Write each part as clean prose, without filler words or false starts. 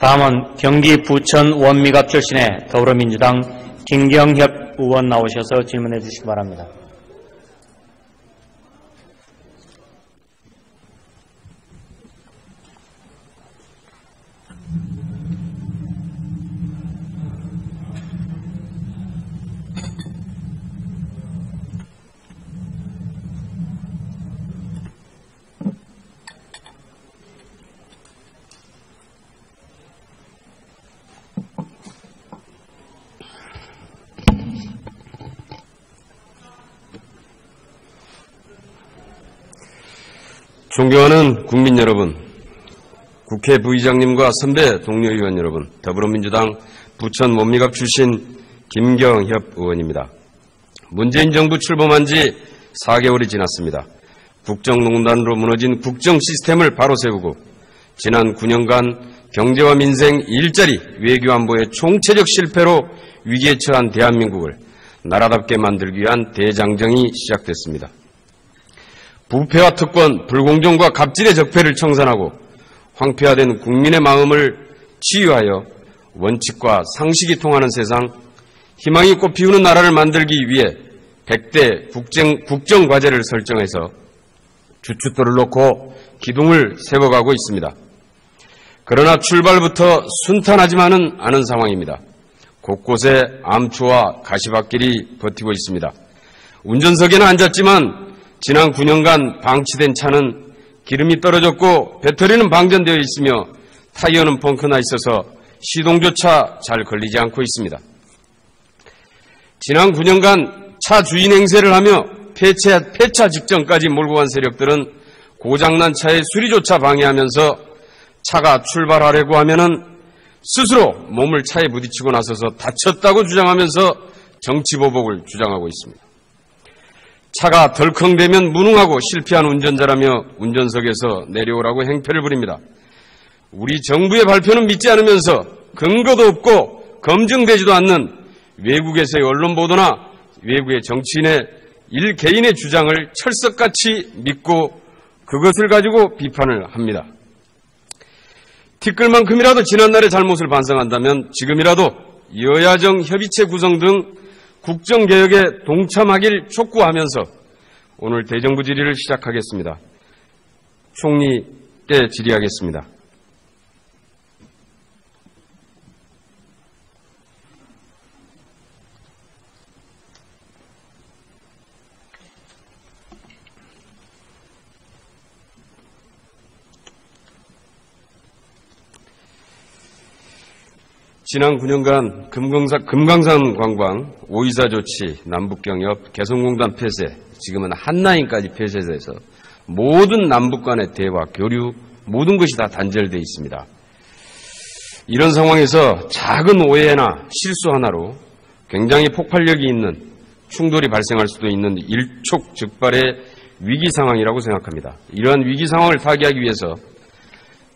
다음은 경기 부천 원미갑 출신의 더불어민주당 김경협 의원 나오셔서 질문해 주시기 바랍니다. 존경하는 국민 여러분, 국회 부의장님과 선배 동료 의원 여러분, 더불어민주당 부천 원미갑 출신 김경협 의원입니다. 문재인 정부 출범한 지 4개월이 지났습니다. 국정농단으로 무너진 국정 시스템을 바로 세우고 지난 9년간 경제와 민생, 일자리, 외교 안보의 총체적 실패로 위기에 처한 대한민국을 나라답게 만들기 위한 대장정이 시작됐습니다. 부패와 특권, 불공정과 갑질의 적폐를 청산하고 황폐화된 국민의 마음을 치유하여 원칙과 상식이 통하는 세상, 희망이 꽃피우는 나라를 만들기 위해 100대 국정과제를 설정해서 주춧돌을 놓고 기둥을 세워가고 있습니다. 그러나 출발부터 순탄하지만은 않은 상황입니다. 곳곳에 암초와 가시밭길이 버티고 있습니다. 운전석에는 앉았지만 지난 9년간 방치된 차는 기름이 떨어졌고 배터리는 방전되어 있으며 타이어는 펑크나 있어서 시동조차 잘 걸리지 않고 있습니다. 지난 9년간 차 주인 행세를 하며 폐차 직전까지 몰고 간 세력들은 고장난 차의 수리조차 방해하면서 차가 출발하려고 하면은 스스로 몸을 차에 부딪히고 나서서 다쳤다고 주장하면서 정치보복을 주장하고 있습니다. 차가 덜컹대면 무능하고 실패한 운전자라며 운전석에서 내려오라고 행패를 부립니다. 우리 정부의 발표는 믿지 않으면서 근거도 없고 검증되지도 않는 외국에서의 언론 보도나 외국의 정치인의 일개인의 주장을 철석같이 믿고 그것을 가지고 비판을 합니다. 티끌만큼이라도 지난날의 잘못을 반성한다면 지금이라도 여야정 협의체 구성 등 국정개혁에 동참하길 촉구하면서 오늘 대정부 질의를 시작하겠습니다. 총리께 질의하겠습니다. 지난 9년간 금강산 관광, 5.24 조치, 남북경협, 개성공단 폐쇄, 지금은 한라인까지 폐쇄돼서 모든 남북 간의 대화, 교류, 모든 것이 다 단절되어 있습니다. 이런 상황에서 작은 오해나 실수 하나로 굉장히 폭발력이 있는 충돌이 발생할 수도 있는 일촉즉발의 위기 상황이라고 생각합니다. 이러한 위기 상황을 타개하기 위해서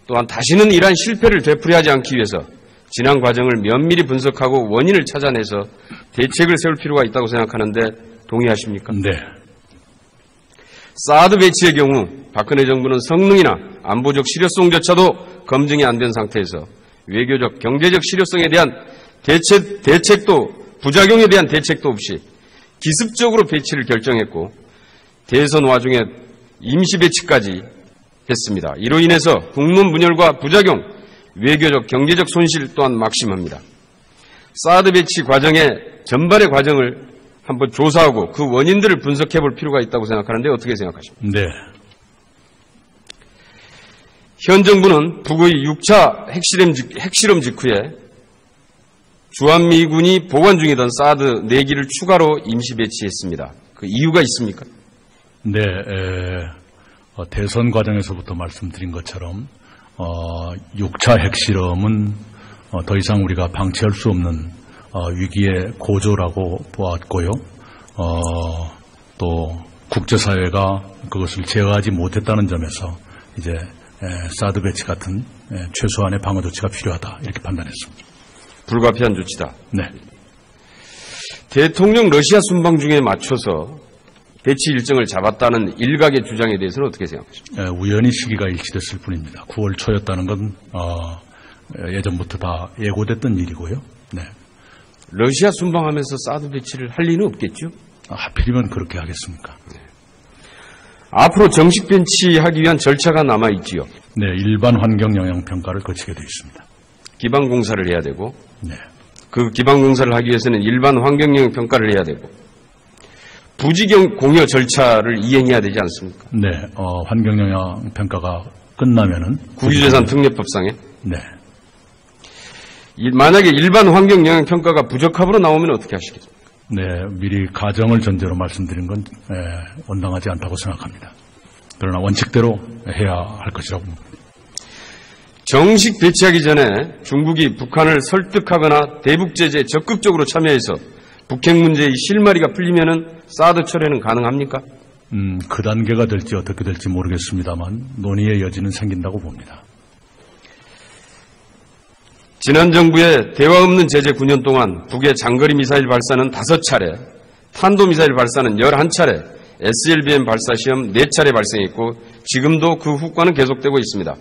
또한 다시는 이러한 실패를 되풀이하지 않기 위해서 지난 과정을 면밀히 분석하고 원인을 찾아내서 대책을 세울 필요가 있다고 생각하는데 동의하십니까? 네. 사드 배치의 경우 박근혜 정부는 성능이나 안보적 실효성조차도 검증이 안 된 상태에서 외교적, 경제적 실효성에 대한 대책도 부작용에 대한 대책도 없이 기습적으로 배치를 결정했고 대선 와중에 임시 배치까지 했습니다. 이로 인해서 국론 분열과 부작용, 외교적, 경제적 손실 또한 막심합니다. 사드 배치 과정의 전반의 과정을 한번 조사하고 그 원인들을 분석해 볼 필요가 있다고 생각하는데 어떻게 생각하십니까? 네. 현 정부는 북의 6차 핵실험 직후에 주한미군이 보관 중이던 사드 4기를 추가로 임시 배치했습니다. 그 이유가 있습니까? 네. 대선 과정에서부터 말씀드린 것처럼 6차 핵실험은 더 이상 우리가 방치할 수 없는 위기의 고조라고 보았고요. 또 국제사회가 그것을 제어하지 못했다는 점에서 이제 사드 배치 같은 최소한의 방어 조치가 필요하다 이렇게 판단했습니다. 불가피한 조치다. 네. 대통령 러시아 순방 중에 맞춰서 배치 일정을 잡았다는 일각의 주장에 대해서는 어떻게 생각하십니까? 우연히 시기가 일치됐을 뿐입니다. 9월 초였다는 건 예전부터 다 예고됐던 일이고요. 네. 러시아 순방하면서 사드 배치를 할 리는 없겠죠? 하필이면 그렇게 하겠습니까? 앞으로 정식 배치하기 위한 절차가 남아있지요. 네, 일반 환경 영향 평가를 거치게 되어 있습니다. 기반 공사를 해야 되고, 네. 그 기반 공사를 하기 위해서는 일반 환경 영향 평가를 해야 되고, 부지 공여 절차를 이행해야 되지 않습니까? 네, 환경 영향 평가가 끝나면은 국유재산 특례법상에. 네. 만약에 일반 환경 영향 평가가 부적합으로 나오면 어떻게 하시겠습니까? 네, 미리 가정을 전제로 말씀드린 건 온당하지 않다고 생각합니다. 그러나 원칙대로 해야 할 것이라고 봅니다. 정식 배치하기 전에 중국이 북한을 설득하거나 대북 제재에 적극적으로 참여해서 북핵 문제의 실마리가 풀리면은 사드 철회는 가능합니까? 그 단계가 될지 어떻게 될지 모르겠습니다만 논의의 여지는 생긴다고 봅니다. 지난 정부의 대화 없는 제재 9년 동안 북의 장거리 미사일 발사는 5차례, 탄도미사일 발사는 11차례, SLBM 발사 시험 4차례 발생했고 지금도 그 후과는 계속되고 있습니다.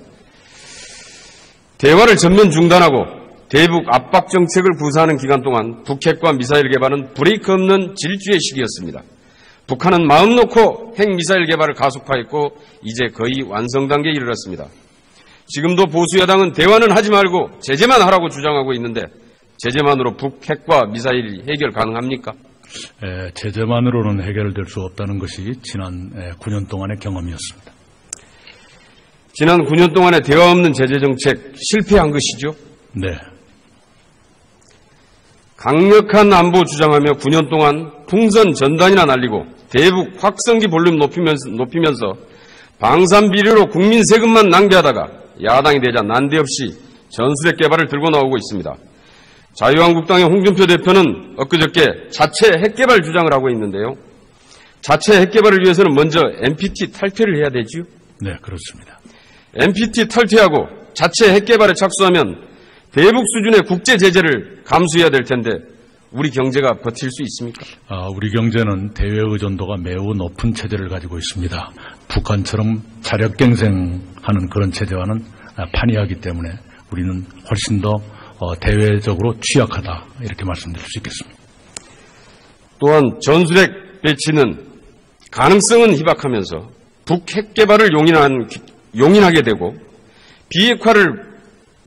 대화를 전면 중단하고 대북 압박 정책을 구사하는 기간 동안 북핵과 미사일 개발은 브레이크 없는 질주의 시기였습니다. 북한은 마음 놓고 핵미사일 개발을 가속화했고 이제 거의 완성 단계에 이르렀습니다. 지금도 보수 여당은 대화는 하지 말고 제재만 하라고 주장하고 있는데 제재만으로 북핵과 미사일 해결 가능합니까? 제재만으로는 해결될 수 없다는 것이 지난 9년 동안의 경험이었습니다. 지난 9년 동안의 대화 없는 제재 정책 실패한 것이죠? 네. 강력한 안보 주장하며 9년 동안 풍선 전단이나 날리고 대북 확성기 볼륨 높이면서 방산 비리로 국민 세금만 낭비하다가 야당이 되자 난데없이 전술핵 개발을 들고 나오고 있습니다. 자유한국당의 홍준표 대표는 엊그저께 자체 핵 개발 주장을 하고 있는데요. 자체 핵 개발을 위해서는 먼저 NPT 탈퇴를 해야 되지요? 네, 그렇습니다. NPT 탈퇴하고 자체 핵 개발에 착수하면 대북 수준의 국제 제재를 감수해야 될 텐데 우리 경제가 버틸 수 있습니까? 우리 경제는 대외 의존도가 매우 높은 체제를 가지고 있습니다. 북한처럼 자력갱생하는 그런 체제와는 판이하기 때문에 우리는 훨씬 더 대외적으로 취약하다 이렇게 말씀드릴 수 있겠습니다. 또한 전술핵 배치는 가능성은 희박하면서 북핵 개발을 용인하게 되고 비핵화를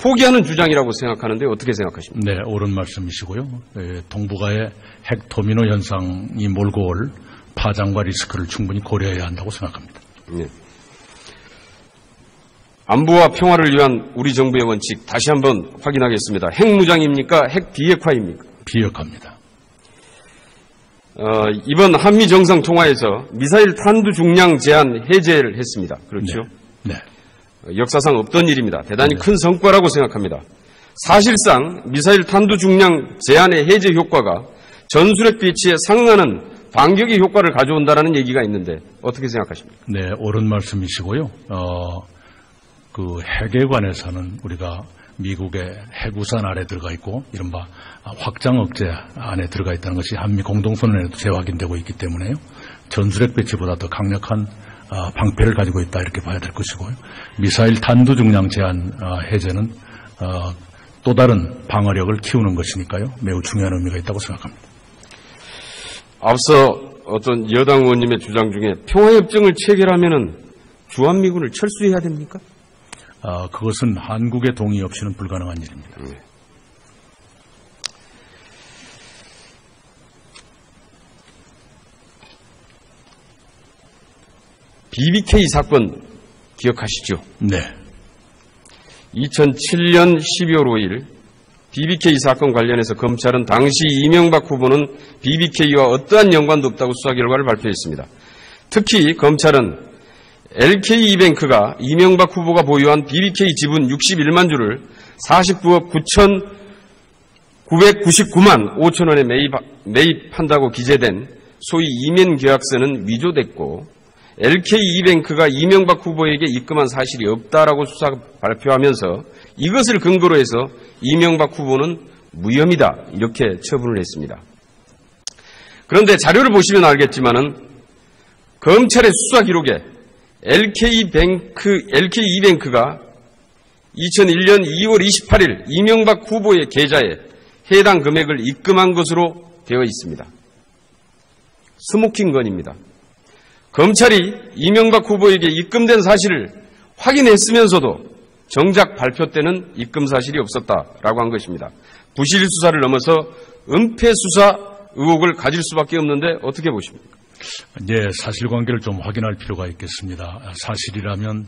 포기하는 주장이라고 생각하는데 어떻게 생각하십니까? 네, 옳은 말씀이시고요. 동북아의 핵 도미노 현상이 몰고 올 파장과 리스크를 충분히 고려해야 한다고 생각합니다. 네. 안보와 평화를 위한 우리 정부의 원칙 다시 한번 확인하겠습니다. 핵무장입니까? 핵 비핵화입니까? 비핵화입니다. 이번 한미 정상통화에서 미사일 탄두 중량 제한 해제를 했습니다. 그렇죠? 네. 역사상 없던 일입니다. 대단히 큰 성과라고 생각합니다. 사실상 미사일 탄두 중량 제한의 해제 효과가 전술핵 배치에 상응하는 반격의 효과를 가져온다는 얘기가 있는데 어떻게 생각하십니까? 네, 옳은 말씀이시고요. 그 핵에 관해서는 우리가 미국의 핵우산 아래 들어가 있고 이른바 확장 억제 안에 들어가 있다는 것이 한미 공동선언에도 재확인되고 있기 때문에요. 전술핵 배치보다 더 강력한 방패를 가지고 있다 이렇게 봐야 될 것이고요. 미사일 탄두 중량 제한 해제는 또 다른 방어력을 키우는 것이니까요. 매우 중요한 의미가 있다고 생각합니다. 앞서 어떤 여당 의원님의 주장 중에 평화협정을 체결하면은 주한미군을 철수해야 됩니까? 그것은 한국의 동의 없이는 불가능한 일입니다. BBK 사건 기억하시죠? 네. 2007년 12월 5일 BBK 사건 관련해서 검찰은 당시 이명박 후보는 BBK와 어떠한 연관도 없다고 수사 결과를 발표했습니다. 특히 검찰은 LKE뱅크가 이명박 후보가 보유한 BBK 지분 61만 주를 49억 999만 5천 원에 매입한다고 기재된 소위 이면 계약서는 위조됐고 LKE뱅크가 이명박 후보에게 입금한 사실이 없다라고 수사 발표하면서 이것을 근거로 해서 이명박 후보는 무혐의다 이렇게 처분을 했습니다. 그런데 자료를 보시면 알겠지만은 검찰의 수사 기록에 LKE뱅크가 2001년 2월 28일 이명박 후보의 계좌에 해당 금액을 입금한 것으로 되어 있습니다. 스모킹 건입니다. 검찰이 이명박 후보에게 입금된 사실을 확인했으면서도 정작 발표 때는 입금 사실이 없었다라고 한 것입니다. 부실 수사를 넘어서 은폐 수사 의혹을 가질 수밖에 없는데 어떻게 보십니까? 네, 사실관계를 좀 확인할 필요가 있겠습니다. 사실이라면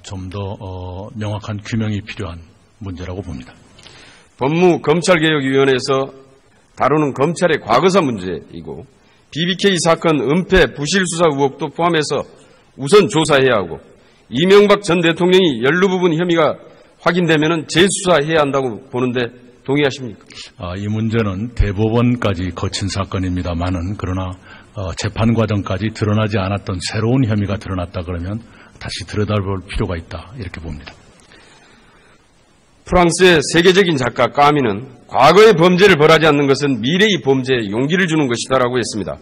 좀 더 명확한 규명이 필요한 문제라고 봅니다. 법무검찰개혁위원회에서 다루는 검찰의 과거사 문제이고 BBK 사건 은폐 부실 수사 의혹도 포함해서 우선 조사해야 하고 이명박 전 대통령이 연루 부분 혐의가 확인되면 재수사해야 한다고 보는데 동의하십니까? 이 문제는 대법원까지 거친 사건입니다만은 그러나 재판 과정까지 드러나지 않았던 새로운 혐의가 드러났다 그러면 다시 들여다볼 필요가 있다 이렇게 봅니다. 프랑스의 세계적인 작가 까미는 과거의 범죄를 벌하지 않는 것은 미래의 범죄에 용기를 주는 것이다라고 했습니다.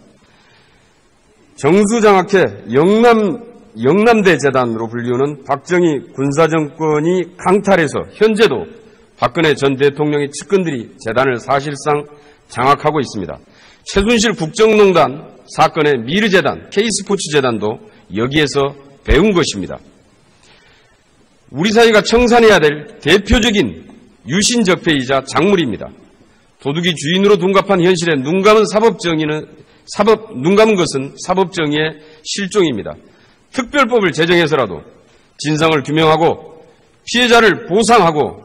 정수장학회 영남대 재단으로 불리우는 박정희 군사정권이 강탈해서 현재도 박근혜 전 대통령의 측근들이 재단을 사실상 장악하고 있습니다. 최순실 국정농단 사건의 미르재단, K스포츠재단도 여기에서 배운 것입니다. 우리 사회가 청산해야 될 대표적인 유신적폐이자 작물입니다. 도둑이 주인으로 둔갑한 현실에 눈 감은 것은 사법정의의 실종입니다. 특별법을 제정해서라도 진상을 규명하고 피해자를 보상하고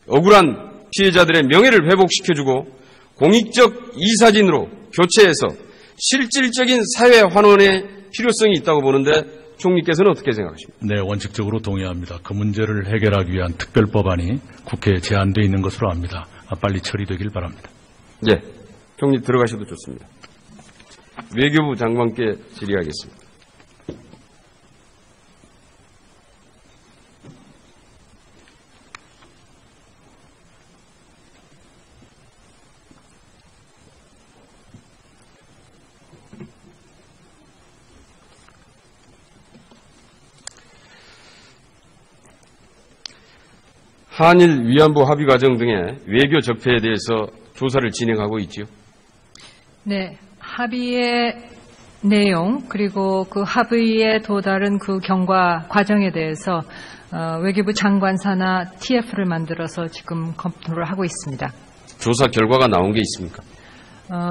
억울한 피해자들의 명예를 회복시켜주고 공익적 이사진으로 교체해서 실질적인 사회 환원의 필요성이 있다고 보는데 총리께서는 어떻게 생각하십니까? 네, 원칙적으로 동의합니다. 그 문제를 해결하기 위한 특별법안이 국회에 제안되어 있는 것으로 압니다. 빨리 처리되길 바랍니다. 네, 총리 들어가셔도 좋습니다. 외교부 장관께 질의하겠습니다. 한일 위안부 합의 과정 등의 외교 적폐에 대해서 조사를 진행하고 있지요. 네, 합의의 내용 그리고 그 합의에 도달한 그 경과 과정에 대해서 외교부 장관사나 TF를 만들어서 지금 검토를 하고 있습니다. 조사 결과가 나온 게 있습니까?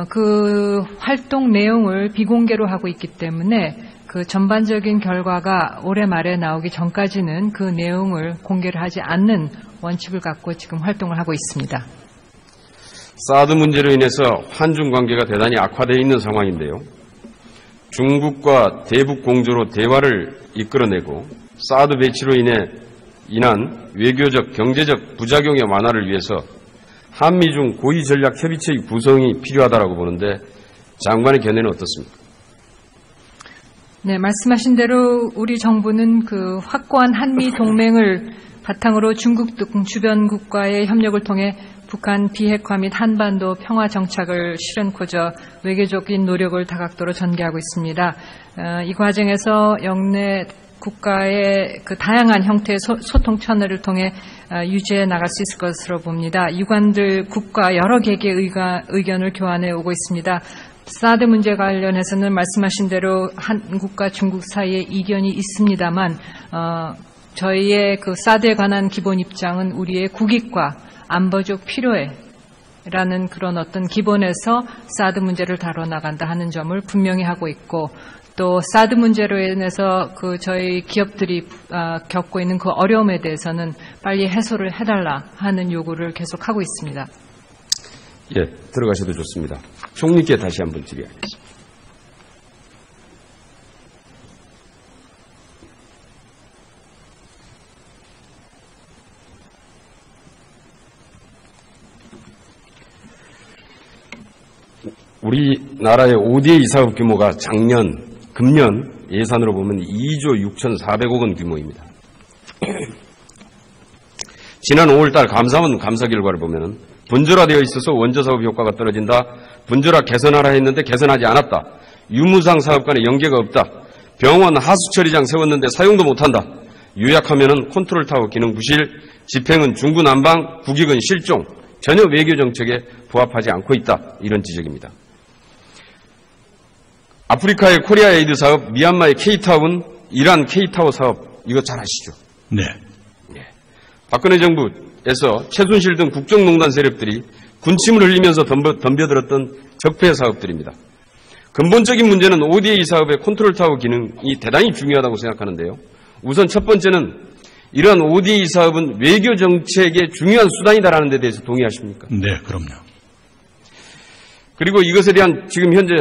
그 활동 내용을 비공개로 하고 있기 때문에 그 전반적인 결과가 올해 말에 나오기 전까지는 그 내용을 공개를 하지 않는 원칙을 갖고 지금 활동을 하고 있습니다. 사드 문제로 인해서 한중 관계가 대단히 악화되어 있는 상황인데요. 중국과 대북 공조로 대화를 이끌어내고 사드 배치로 인한 외교적, 경제적 부작용의 완화를 위해서 한미중 고위전략협의체의 구성이 필요하다고 보는데 장관의 견해는 어떻습니까? 네, 말씀하신 대로 우리 정부는 그 확고한 한미 동맹을 바탕으로 중국 등 주변 국가의 협력을 통해 북한 비핵화 및 한반도 평화 정착을 실현코저 외교적인 노력을 다각도로 전개하고 있습니다. 이 과정에서 영내 국가의 그 다양한 형태의 소통 채널을 통해 유지해 나갈 수 있을 것으로 봅니다. 유관들 국가 여러 개개의 의견을 교환해 오고 있습니다. 사드 문제 관련해서는 말씀하신 대로 한국과 중국 사이에 이견이 있습니다만 저희의 그 사드에 관한 기본 입장은 우리의 국익과 안보적 필요해라는 그런 어떤 기본에서 사드 문제를 다뤄나간다 하는 점을 분명히 하고 있고 또 사드 문제로 인해서 그 저희 기업들이 겪고 있는 그 어려움에 대해서는 빨리 해소를 해달라 하는 요구를 계속하고 있습니다. 예, 들어가셔도 좋습니다. 총리께 다시 한번 질의하겠습니다. 우리나라의 ODA 사업 규모가 금년 예산으로 보면 2조 6,400억 원 규모입니다. 지난 5월달 감사원 감사 결과를 보면 분절화되어 있어서 원조사업 효과가 떨어진다. 분절화 개선하라 했는데 개선하지 않았다. 유무상 사업 간에 연계가 없다. 병원 하수처리장 세웠는데 사용도 못한다. 요약하면은 컨트롤타워 기능 부실, 집행은 중구난방, 국익은 실종, 전혀 외교 정책에 부합하지 않고 있다. 이런 지적입니다. 아프리카의 코리아 에이드 사업, 미얀마의 K타운, 이란 K타워 사업, 이거 잘 아시죠? 네. 박근혜 정부에서 최순실 등 국정농단 세력들이 군침을 흘리면서 덤벼들었던 적폐 사업들입니다. 근본적인 문제는 ODA 사업의 컨트롤타워 기능이 대단히 중요하다고 생각하는데요. 우선 첫 번째는 이러한 ODA 사업은 외교 정책의 중요한 수단이다라는 데 대해서 동의하십니까? 네, 그럼요. 그리고 이것에 대한 지금 현재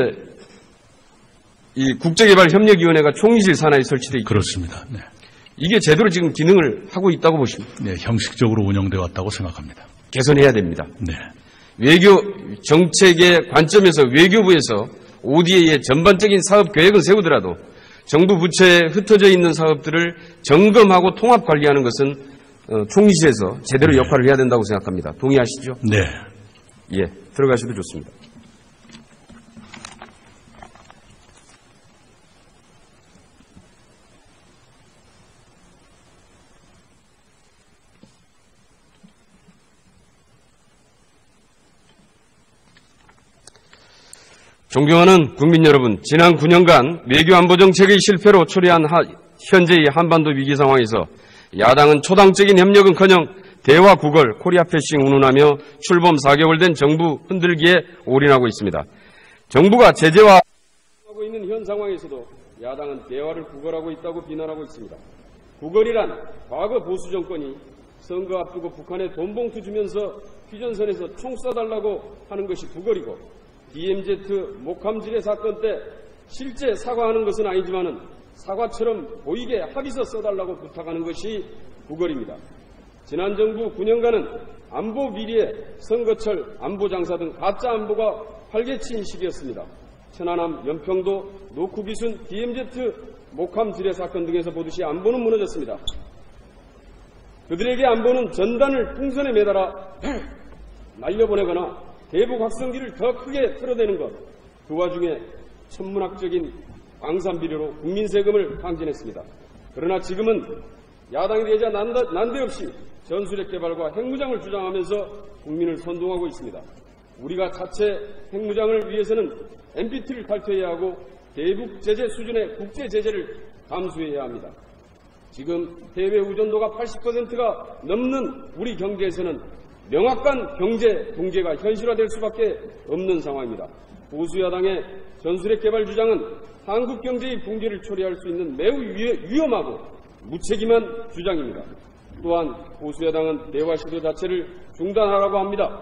이 국제개발협력위원회가 총리실 산하에 설치되어 있죠. 그렇습니다. 네. 이게 제대로 지금 기능을 하고 있다고 보십니까? 네, 형식적으로 운영되어 왔다고 생각합니다. 개선해야 됩니다. 네. 외교 정책의 관점에서 외교부에서 ODA의 전반적인 사업 계획은 세우더라도 정부 부처에 흩어져 있는 사업들을 점검하고 통합 관리하는 것은 총리실에서 제대로 네. 역할을 해야 된다고 생각합니다. 동의하시죠? 네. 예, 들어가셔도 좋습니다. 존경하는 국민 여러분, 지난 9년간 외교안보 정책의 실패로 초래한 현재의 한반도 위기 상황에서 야당은 초당적인 협력은커녕 대화 구걸, 코리아 패싱 운운하며 출범 4개월 된 정부 흔들기에 올인하고 있습니다. 정부가 제재와 하고 있는 현 상황에서도 야당은 대화를 구걸하고 있다고 비난하고 있습니다. 구걸이란 과거 보수 정권이 선거 앞두고 북한에 돈 봉투 주면서 휴전선에서 총 쏴달라고 하는 것이 구걸이고, DMZ 목함지뢰 사건 때 실제 사과하는 것은 아니지만은 사과처럼 보이게 합의서 써달라고 부탁하는 것이 구걸입니다. 지난 정부 9년간은 안보 비리에 선거철 안보장사 등 가짜 안보가 활개친 시기였습니다. 천안함, 연평도, 노쿠기순, DMZ 목함지뢰 사건 등에서 보듯이 안보는 무너졌습니다. 그들에게 안보는 전단을 풍선에 매달아 날려보내거나 대북 확성기를 더 크게 틀어대는 것, 그 와중에 천문학적인 광산비리로 국민 세금을 강진했습니다. 그러나 지금은 야당이 되자 난데없이 전술핵 개발과 핵무장을 주장하면서 국민을 선동하고 있습니다. 우리가 자체 핵무장을 위해서는 NPT를 탈퇴해야 하고 대북 제재 수준의 국제 제재를 감수해야 합니다. 지금 해외 의존도가 80%가 넘는 우리 경제에서는 명확한 경제 붕괴가 현실화될 수밖에 없는 상황입니다. 보수야당의 전술핵 개발 주장은 한국 경제의 붕괴를 초래할 수 있는 매우 위험하고 무책임한 주장입니다. 또한 보수야당은 대화 시도 자체를 중단하라고 합니다.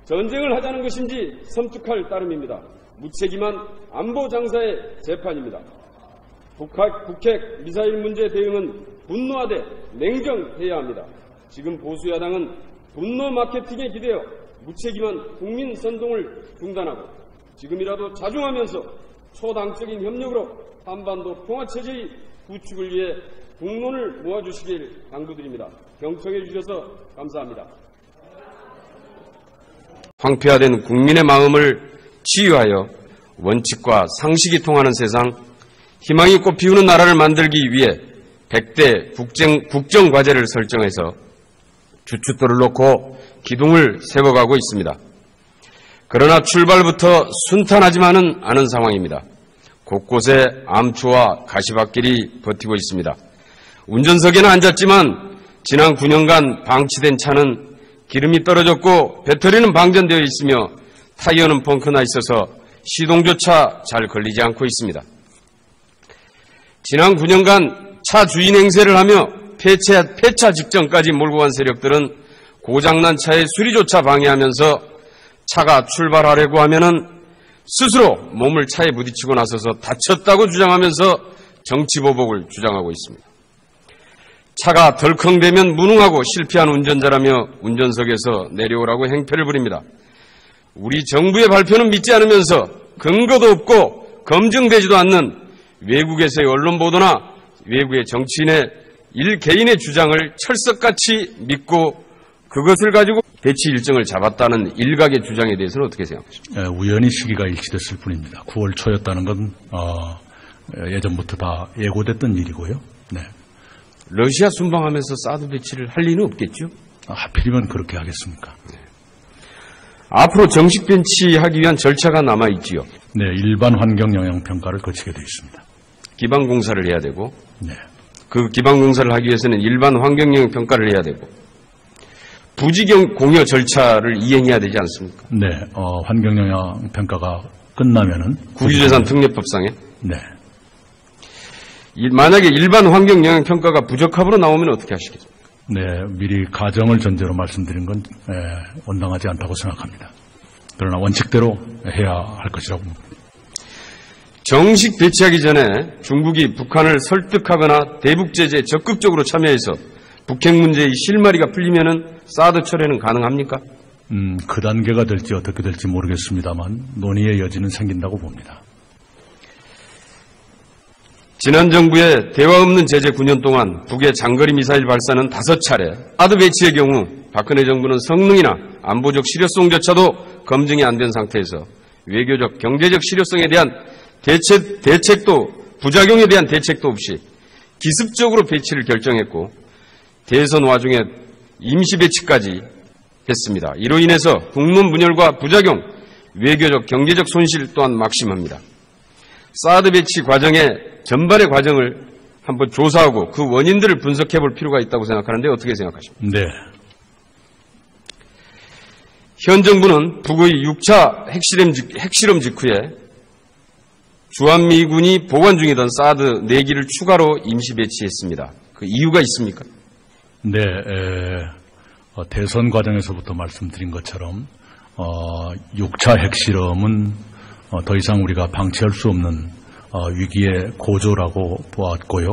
전쟁을 하자는 것인지 섬뜩할 따름입니다. 무책임한 안보 장사의 재판입니다. 북핵 미사일 문제 대응은 분노하되 냉정해야 합니다. 지금 보수야당은 분노 마케팅에 기대어 무책임한 국민 선동을 중단하고 지금이라도 자중하면서 초당적인 협력으로 한반도 평화체제의 구축을 위해 국론을 모아주시길 당부드립니다. 경청해 주셔서 감사합니다. 황폐화된 국민의 마음을 치유하여 원칙과 상식이 통하는 세상, 희망이 꽃피우는 나라를 만들기 위해 100대 국정과제를 설정해서 주춧돌을 놓고 기둥을 세워가고 있습니다. 그러나 출발부터 순탄하지만은 않은 상황입니다. 곳곳에 암초와 가시밭길이 버티고 있습니다. 운전석에는 앉았지만 지난 9년간 방치된 차는 기름이 떨어졌고 배터리는 방전되어 있으며 타이어는 펑크나 있어서 시동조차 잘 걸리지 않고 있습니다. 지난 9년간 차 주인 행세를 하며 폐차 직전까지 몰고 간 세력들은 고장난 차의 수리조차 방해하면서 차가 출발하려고 하면은 스스로 몸을 차에 부딪히고 나서서 다쳤다고 주장하면서 정치보복을 주장하고 있습니다. 차가 덜컹대면 무능하고 실패한 운전자라며 운전석에서 내려오라고 행패를 부립니다. 우리 정부의 발표는 믿지 않으면서 근거도 없고 검증되지도 않는 외국에서의 언론 보도나 외국의 정치인의 개인의 주장을 철석같이 믿고 그것을 가지고 대치 일정을 잡았다는 일각의 주장에 대해서는 어떻게 생각하십니까? 우연히 시기가 일치됐을 뿐입니다. 9월 초였다는 건 예전부터 다 예고됐던 일이고요. 네. 러시아 순방하면서 사드 배치를 할 리는 없겠죠? 하필이면 그렇게 하겠습니까? 앞으로 정식 배치하기 위한 절차가 남아있지요. 네, 일반 환경 영향 평가를 거치게 되어 있습니다. 기반 공사를 해야 되고, 네, 그 기반 공사를 하기 위해서는 일반 환경 영향 평가를 해야 되고, 부지 공여 절차를 이행해야 되지 않습니까? 네, 환경 영향 평가가 끝나면은 국유재산 특례법상에 네, 만약에 일반 환경 영향 평가가 부적합으로 나오면 어떻게 하시겠습니까? 네, 미리 가정을 전제로 말씀드린 건 온당하지 않다고 생각합니다. 그러나 원칙대로 해야 할 것이라고 봅니다. 정식 배치하기 전에 중국이 북한을 설득하거나 대북 제재에 적극적으로 참여해서 북핵 문제의 실마리가 풀리면은 사드 철회는 가능합니까? 그 단계가 될지 어떻게 될지 모르겠습니다만 논의의 여지는 생긴다고 봅니다. 지난 정부의 대화 없는 제재 9년 동안 북의 장거리 미사일 발사는 5차례, 사드 배치의 경우 박근혜 정부는 성능이나 안보적 실효성조차도 검증이 안 된 상태에서 외교적, 경제적 실효성에 대한 대책도, 부작용에 대한 대책도 없이 기습적으로 배치를 결정했고 대선 와중에 임시 배치까지 했습니다. 이로 인해서 국론 분열과 부작용, 외교적, 경제적 손실 또한 막심합니다. 사드 배치 과정의 전반의 과정을 한번 조사하고 그 원인들을 분석해 볼 필요가 있다고 생각하는데 어떻게 생각하십니까? 네, 현 정부는 북의 6차 핵실험 직후에 주한미군이 보관 중이던 사드 4기를 추가로 임시 배치했습니다. 그 이유가 있습니까? 네, 대선 과정에서부터 말씀드린 것처럼 6차 핵실험은 더 이상 우리가 방치할 수 없는 위기의 고조라고 보았고요.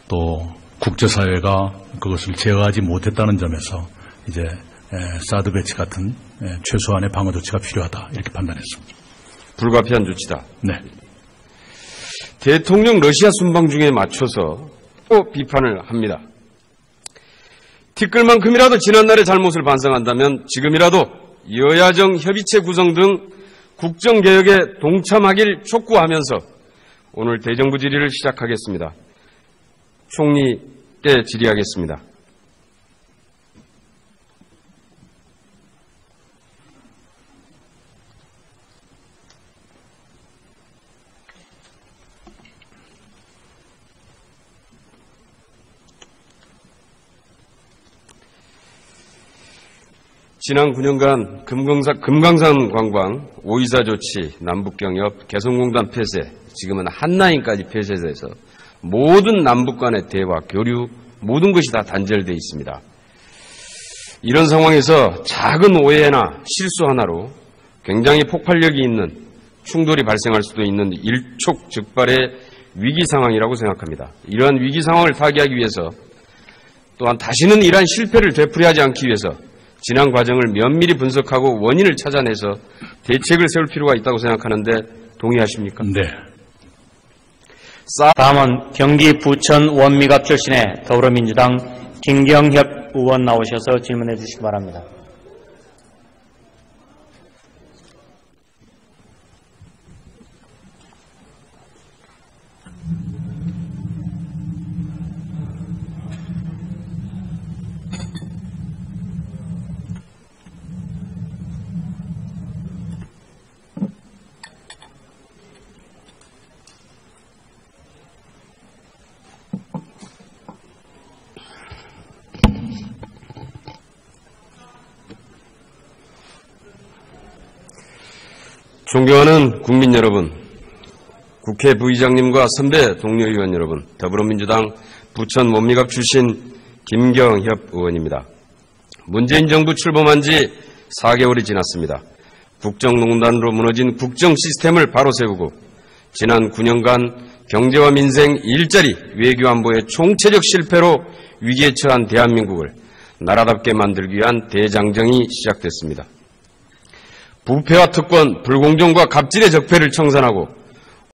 또 국제사회가 그것을 제어하지 못했다는 점에서 이제 사드 배치 같은 최소한의 방어 조치가 필요하다 이렇게 판단했습니다. 불가피한 조치다. 네. 대통령 러시아 순방 중에 맞춰서 또 비판을 합니다. 티끌만큼이라도 지난날의 잘못을 반성한다면 지금이라도 여야정 협의체 구성 등 국정개혁에 동참하길 촉구하면서 오늘 대정부 질의를 시작하겠습니다. 총리께 질의하겠습니다. 지난 9년간 금강산 관광, 5.24 조치, 남북경협, 개성공단 폐쇄, 지금은 한라인까지 폐쇄돼서 모든 남북 간의 대화, 교류, 모든 것이 다 단절되어 있습니다. 이런 상황에서 작은 오해나 실수 하나로 굉장히 폭발력이 있는 충돌이 발생할 수도 있는 일촉즉발의 위기 상황이라고 생각합니다. 이러한 위기 상황을 타개하기 위해서 또한 다시는 이러한 실패를 되풀이하지 않기 위해서 지난 과정을 면밀히 분석하고 원인을 찾아내서 대책을 세울 필요가 있다고 생각하는데 동의하십니까? 네. 다음은 경기 부천 원미갑 출신의 더불어민주당 김경협 의원 나오셔서 질문해 주시기 바랍니다. 존경하는 국민 여러분, 국회 부의장님과 선배 동료 의원 여러분, 더불어민주당 부천 원미갑 출신 김경협 의원입니다. 문재인 정부 출범한 지 4개월이 지났습니다. 국정농단으로 무너진 국정 시스템을 바로 세우고 지난 9년간 경제와 민생, 일자리, 외교 안보의 총체적 실패로 위기에 처한 대한민국을 나라답게 만들기 위한 대장정이 시작됐습니다. 부패와 특권, 불공정과 갑질의 적폐를 청산하고